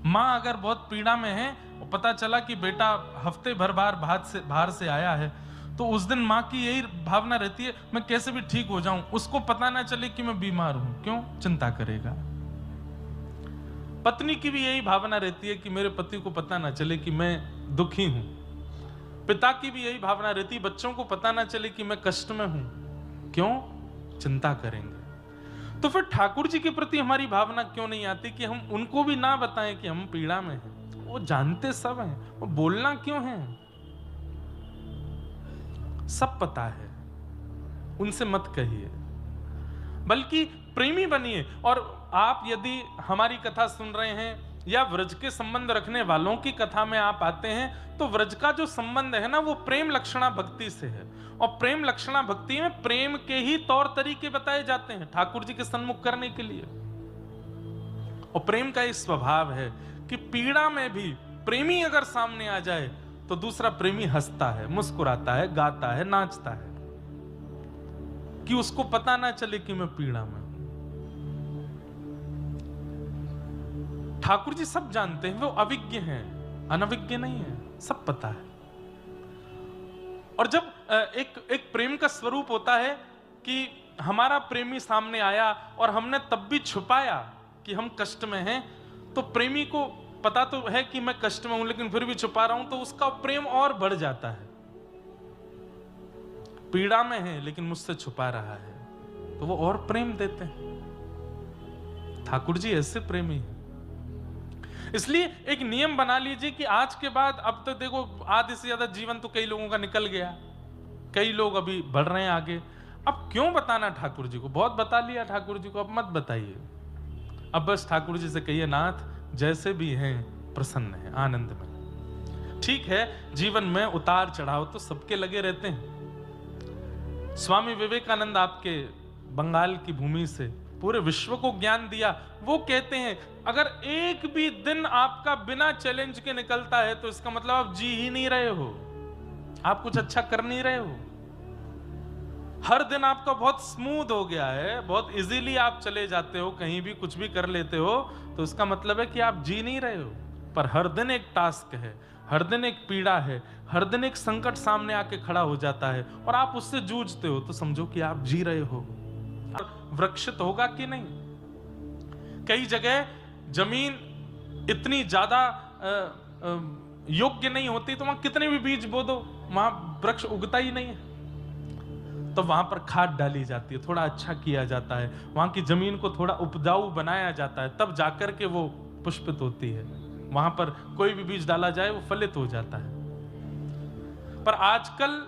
माँ अगर बहुत पीड़ा में है और पता चला कि बेटा हफ्ते भर बाहर से आया है, तो उस दिन माँ की यही भावना रहती है, मैं कैसे भी ठीक हो जाऊं, उसको पता ना चले कि मैं बीमार हूं। क्यों? चिंता करेगा। पत्नी की भी यही भावना रहती है कि मेरे पति को पता ना चले कि मैं दुखी हूं। पिता की भी यही भावना रहती है, बच्चों को पता ना चले कि मैं कष्ट में हूं। क्यों? चिंता करेंगे। तो फिर ठाकुर जी के प्रति हमारी भावना क्यों नहीं आती कि हम उनको भी ना बताएं कि हम पीड़ा में हैं? वो जानते सब हैं, वो बोलना क्यों है? सब पता है, उनसे मत कहिए, बल्कि प्रेमी बनिए। और आप यदि हमारी कथा सुन रहे हैं या व्रज के संबंध रखने वालों की कथा में आप आते हैं, तो व्रज का जो संबंध है ना, वो प्रेम लक्षणा भक्ति से है। और प्रेम लक्षणा भक्ति में प्रेम के ही तौर तरीके बताए जाते हैं ठाकुर जी के सन्मुख करने के लिए। और प्रेम का एक स्वभाव है कि पीड़ा में भी प्रेमी अगर सामने आ जाए तो दूसरा प्रेमी हंसता है, मुस्कुराता है, गाता है, नाचता है, कि उसको पता ना चले कि मैं पीड़ा में। ठाकुर जी सब जानते हैं, वो अविज्ञ हैं, अनविज्ञ नहीं है, सब पता है। और जब एक प्रेम का स्वरूप होता है कि हमारा प्रेमी सामने आया और हमने तब भी छुपाया कि हम कष्ट में हैं, तो प्रेमी को पता तो है कि मैं कष्ट में हूं लेकिन फिर भी छुपा रहा हूं, तो उसका प्रेम और बढ़ जाता है। पीड़ा में है लेकिन मुझसे छुपा रहा है, तो वो और प्रेम देते हैं। ठाकुर जी ऐसे प्रेमी हैं। इसलिए एक नियम बना लीजिए कि आज के बाद, अब तो देखो आधे से ज्यादा जीवन तो कई लोगों का निकल गया, कई लोग अभी बढ़ रहे हैं आगे। अब क्यों बताना ठाकुर जी को? बहुत बता लिया ठाकुर जी को, अब मत बताइए। अब बस ठाकुर जी से कहिए, नाथ जैसे भी हैं प्रसन्न हैं, आनंद में। ठीक है, जीवन में उतार चढ़ाव तो सबके लगे रहते हैं। स्वामी विवेकानंद आपके बंगाल की भूमि से पूरे विश्व को ज्ञान दिया। वो कहते हैं अगर एक भी दिन आपका बिना चैलेंज के निकलता है तो इसका मतलब आप जी ही नहीं रहे हो, आप कुछ अच्छा कर नहीं रहे हो। हर दिन आपका बहुत स्मूथ हो गया है, बहुत इजीली आप चले जाते हो, कहीं भी कुछ भी कर लेते हो, तो इसका मतलब है कि आप जी नहीं रहे हो। पर हर दिन एक टास्क है, हर दिन एक पीड़ा है, हर दिन एक संकट सामने आके खड़ा हो जाता है और आप उससे जूझते हो, तो समझो कि आप जी रहे हो। वृक्षित होगा कि नहीं? कई जगह जमीन इतनी ज्यादा योग्य नहीं होती, तो वहां कितने भी बीज बो दो, वहां वृक्ष उगता ही नहीं है। तो वहां पर खाद डाली जाती है, थोड़ा अच्छा किया जाता है, वहां की जमीन को थोड़ा उपजाऊ बनाया जाता है, तब जाकर के वो पुष्पित होती है। वहां पर कोई भी बीज डाला जाए वो फलित हो जाता है। पर आजकल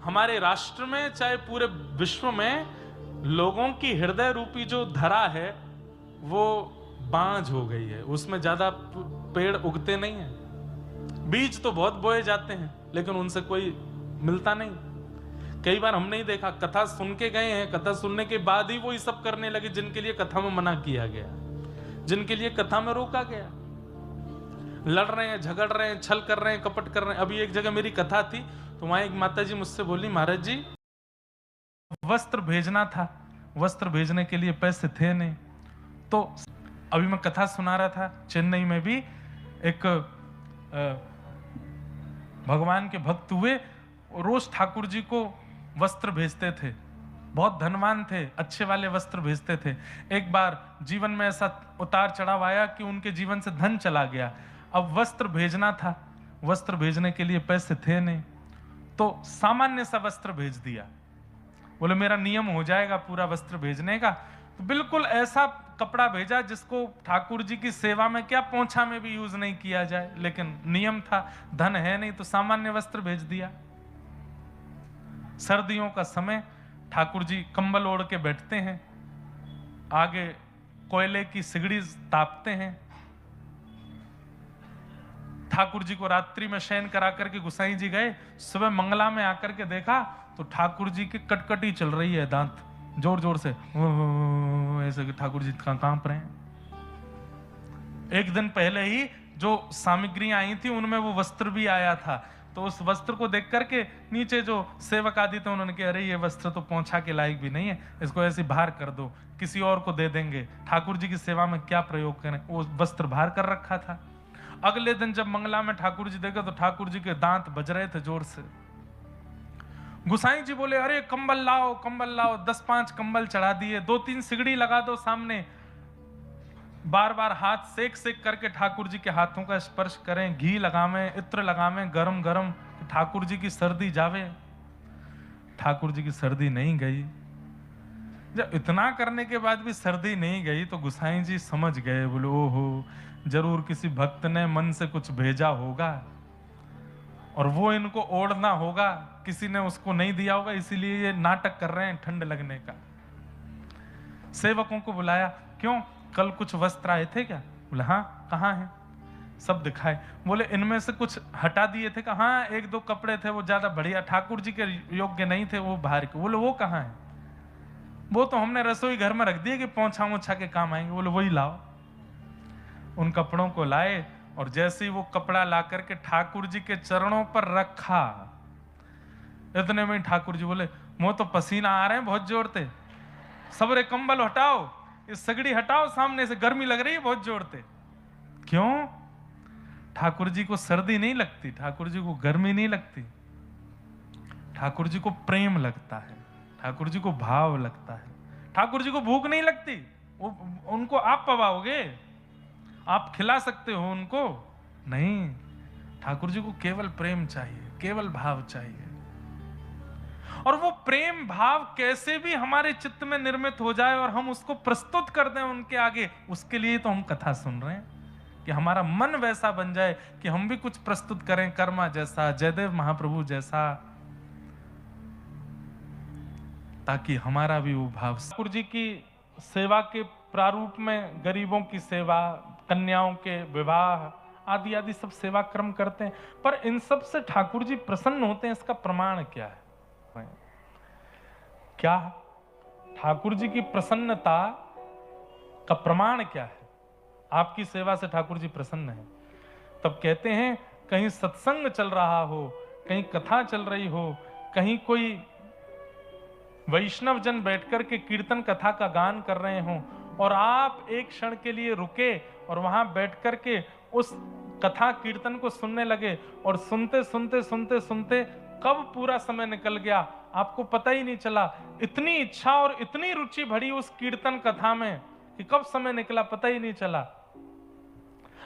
हमारे राष्ट्र में, चाहे पूरे विश्व में, लोगों की हृदय रूपी जो धरा है वो बांझ हो गई है, उसमें ज्यादा पेड़ उगते नहीं हैं। बीज तो बहुत बोए जाते हैं लेकिन उनसे कोई मिलता नहीं। कई बार हमने ही देखा, कथा सुन के गए हैं, कथा सुनने के बाद ही वो ये सब करने लगे जिनके लिए कथा में मना किया गया, जिनके लिए कथा में रोका गया। लड़ रहे हैं, झगड़ रहे हैं, छल कर रहे हैं, कपट कर रहे हैं। अभी एक जगह मेरी कथा थी तो वहां एक माता जी मुझसे बोली, महाराज जी वस्त्र भेजना था, वस्त्र भेजने के लिए पैसे थे नहीं। तो अभी मैं कथा सुना रहा था, चेन्नई में भी एक भगवान के भक्त हुए, रोज ठाकुर जी को वस्त्र भेजते थे, बहुत धनवान थे, अच्छे वाले वस्त्र भेजते थे। एक बार जीवन में ऐसा उतार चढ़ाव आया कि उनके जीवन से धन चला गया। अब वस्त्र भेजना था, वस्त्र भेजने के लिए पैसे थे नहीं, तो सामान्य सा वस्त्र भेज दिया। बोले मेरा नियम हो जाएगा पूरा वस्त्र भेजने का। तो बिल्कुल ऐसा कपड़ा भेजा जिसको ठाकुर जी की सेवा में क्या पोंछा में भी यूज नहीं किया जाए, लेकिन नियम था, धन है नहीं तो सामान्य वस्त्र भेज दिया। सर्दियों का समय, ठाकुर जी कंबल ओढ़ के बैठते हैं, आगे कोयले की सिगड़ी तापते हैं। ठाकुर जी को रात्रि में शयन करा करके गुसाई जी गए, सुबह मंगला में आकर के देखा तो ठाकुर जी की कटकटी चल रही है, दांत जोर जोर से ऐसे ठाकुर जी कांप रहे हैं। एक दिन पहले ही जो सामग्रियां आई थी उनमें वो वस्त्र भी आया था, तो उस वस्त्र को देख करके नीचे जो सेवक आदि थे उन्होंने कहा, अरे ये वस्त्र तो पोंछा के लायक भी नहीं है, इसको ऐसे बाहर कर दो, किसी और को दे देंगे, ठाकुर जी की सेवा में क्या प्रयोग करें। वो वस्त्र बाहर कर रखा था। अगले दिन जब मंगला में ठाकुर जी देखे तो ठाकुर जी के दांत बज रहे थे जोर से। गुसाई जी बोले, अरे कंबल लाओ, कंबल लाओ। 10-5 कंबल चढ़ा दिए, 2-3 सिगड़ी लगा दो सामने, बार बार हाथ सेक सेक करके ठाकुर जी के हाथों का स्पर्श करें, घी लगावें, इत्र लगावें गरम गरम, ठाकुर जी की सर्दी जावे। ठाकुर जी की सर्दी नहीं गई। जब इतना करने के बाद भी सर्दी नहीं गई तो गुसाई जी समझ गए, बोले ओहो, जरूर किसी भक्त ने मन से कुछ भेजा होगा और वो इनको ओढ़ना होगा, किसी ने उसको नहीं दिया होगा, इसीलिए ये नाटक कर रहे हैं ठंड लगने का। सेवकों को बुलाया, क्यों कल कुछ वस्त्र आए थे क्या? बोले हाँ, कहाँ है? सब दिखाए। बोले इनमें से कुछ हटा दिए थे? कहा हाँ, 1-2 कपड़े थे वो ज्यादा बढ़िया ठाकुर जी के योग्य नहीं थे, वो बाहर के। बोले वो कहाँ है? वो तो हमने रसोई घर में रख दिए कि पोंछा मोछा के काम आएंगे। बोले वही लाओ। उन कपड़ों को लाए और जैसे ही वो कपड़ा ला करके ठाकुर जी के चरणों पर रखा, इतने में ठाकुर जी बोले, मुंह तो पसीना आ रहे हैं बहुत जोरते, सबरे कंबल हटाओ, इस सगड़ी हटाओ सामने से, गर्मी लग रही है बहुत जोरते। क्यों? ठाकुर जी को सर्दी नहीं लगती, ठाकुर जी को गर्मी नहीं लगती, ठाकुर जी को प्रेम लगता है, ठाकुर जी को भाव लगता है, ठाकुर जी को भूख नहीं लगती। वो उनको आप पवाओगे, आप खिला सकते हो उनको? नहीं, ठाकुर जी को केवल प्रेम चाहिए, केवल भाव चाहिए। और वो प्रेम भाव कैसे भी हमारे चित्त में निर्मित हो जाए और हम उसको प्रस्तुत कर दें उनके आगे, उसके लिए तो हम कथा सुन रहे हैं, कि हमारा मन वैसा बन जाए कि हम भी कुछ प्रस्तुत करें, कर्मा जैसा, जयदेव महाप्रभु जैसा, ताकि हमारा भी वो भाव। ठाकुर जी की सेवा के प्रारूप में गरीबों की सेवा, कन्याओं के विवाह आदि आदि सब सेवा क्रम करते हैं, पर इन सब से ठाकुर जी प्रसन्न होते हैं, इसका प्रमाण क्या है? क्या ठाकुर जी की प्रसन्नता का प्रमाण क्या है? आपकी सेवा से ठाकुर जी प्रसन्न है। तब कहते हैं, कहीं सत्संग चल रहा हो, कहीं कथा चल रही हो, कहीं कोई वैष्णव जन बैठकर के कीर्तन कथा का गान कर रहे हो और आप एक क्षण के लिए रुके और वहां बैठकर के उस कथा कीर्तन को सुनने लगे और सुनते सुनते सुनते सुनते कब पूरा समय निकल गया आपको पता ही नहीं चला। इतनी इच्छा और इतनी रुचि भरी उस कीर्तन कथा में कि कब समय निकला पता ही नहीं चला।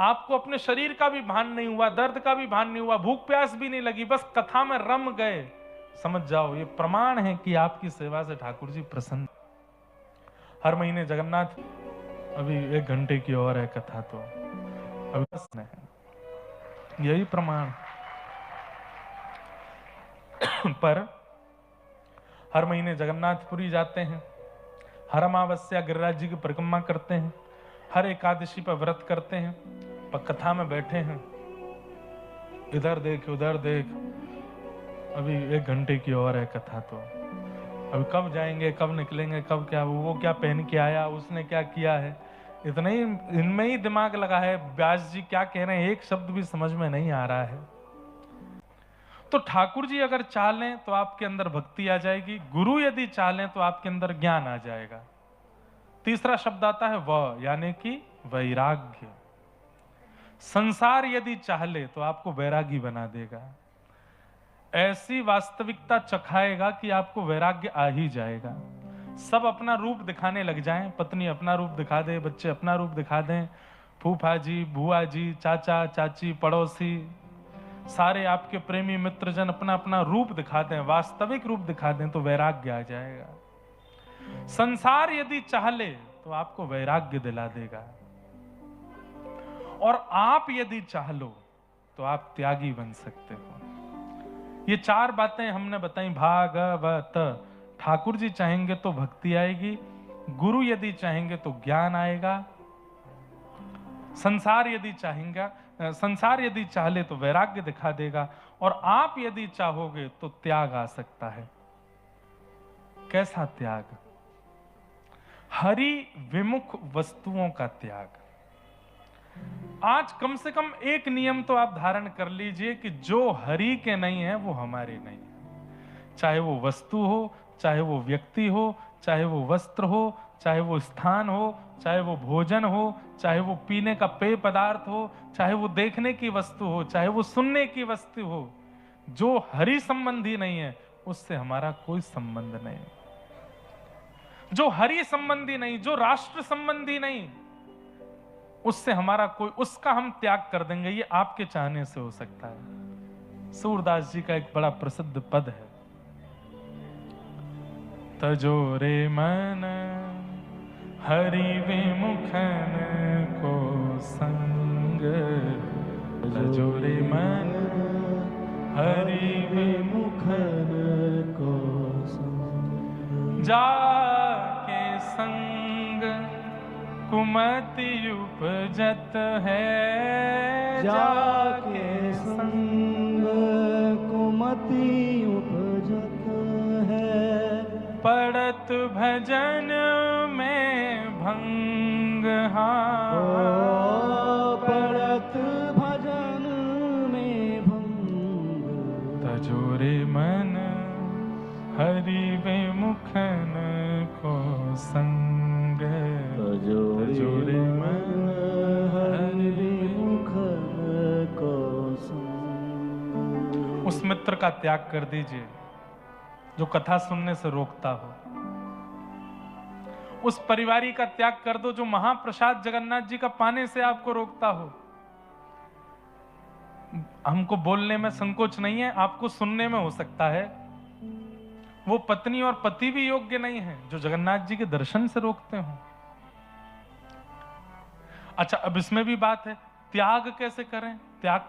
आपको अपने शरीर का भी भान नहीं हुआ, दर्द का भी भान नहीं हुआ, भूख प्यास भी नहीं लगी, बस कथा में रम गए। समझ जाओ, ये प्रमाण है कि आपकी सेवा से ठाकुर जी प्रसन्न। हर महीने जगन्नाथ, अभी 1 घंटे की और है कथा, तो अभी है, यही प्रमाण। पर हर महीने जगन्नाथपुरी जाते हैं, हर अमावस्या गिरिराज जी की परिक्रमा करते हैं, हर एकादशी पर व्रत करते हैं, पर कथा में बैठे हैं, इधर देख उधर देख, अभी 1 घंटे की और है कथा, तो अभी कब जाएंगे, कब निकलेंगे, कब क्या, वो क्या पहन के आया, उसने क्या किया है, इतना ही इनमें ही दिमाग लगा है। व्यास जी क्या कह रहे हैं एक शब्द भी समझ में नहीं आ रहा है। तो ठाकुर जी अगर चाहें तो आपके अंदर भक्ति आ जाएगी, गुरु यदि चाहें तो आपके अंदर ज्ञान आ जाएगा। तीसरा शब्द आता है व, यानी कि वैराग्य। संसार यदि चाहे तो आपको वैरागी बना देगा, ऐसी वास्तविकता चखाएगा कि आपको वैराग्य आ ही जाएगा। सब अपना रूप दिखाने लग जाएं, पत्नी अपना रूप दिखा दे, बच्चे अपना रूप दिखा दें, फूफा जी, बुआ जी, चाचा चाची, पड़ोसी, सारे आपके प्रेमी मित्रजन अपना अपना रूप दिखा दें, वास्तविक रूप दिखा दें, तो वैराग्य आ जाएगा। संसार यदि चाहे तो आपको वैराग्य दिला देगा, और आप यदि चाह लो तो आप त्यागी बन सकते हो। ये 4 बातें हमने बताई। भागवत, ठाकुर जी चाहेंगे तो भक्ति आएगी, गुरु यदि चाहेंगे तो ज्ञान आएगा, संसार यदि चाहे तो वैराग्य दिखा देगा, और आप यदि चाहोगे तो त्याग आ सकता है। कैसा त्याग? हरि विमुख वस्तुओं का त्याग। आज कम से कम एक नियम तो आप धारण कर लीजिए कि जो हरि के नहीं है वो हमारे नहीं है। चाहे वो वस्तु हो, चाहे वो व्यक्ति हो, चाहे वो वस्त्र हो, चाहे वो स्थान हो, चाहे वो भोजन हो, चाहे वो पीने का पेय पदार्थ हो, चाहे वो देखने की वस्तु हो, चाहे वो सुनने की वस्तु हो, जो हरि संबंधी नहीं है उससे हमारा कोई संबंध नहीं। जो हरि संबंधी नहीं, जो राष्ट्र संबंधी नहीं, उससे हमारा कोई, उसका हम त्याग कर देंगे। ये आपके चाहने से हो सकता है। सूरदास जी का एक बड़ा प्रसिद्ध पद है, तजो रे मन हरि विमुखन को संग, तजो रे मन हरि विमुखन को संग, जाके संग कुमति उपजत है, जाके संग कुमति उपजत है, पड़त भजन में भंग। पड़त भजन में भंग, तजोरे मन हरि विमुखन को संग, तजोरे मन हरि विमुखन को संग। उस मित्र का त्याग कर दीजिए जो कथा सुनने से रोकता हो। उस परिवारी का त्याग कर दो जो महाप्रसाद जगन्नाथ जी का पाने से आपको रोकता हो। हमको बोलने में संकोच नहीं है, आपको सुनने में हो सकता है। वो पत्नी और पति भी योग्य नहीं है जो जगन्नाथ जी के दर्शन से रोकते हो। अच्छा, अब इसमें भी बात है, त्याग कैसे करें? त्याग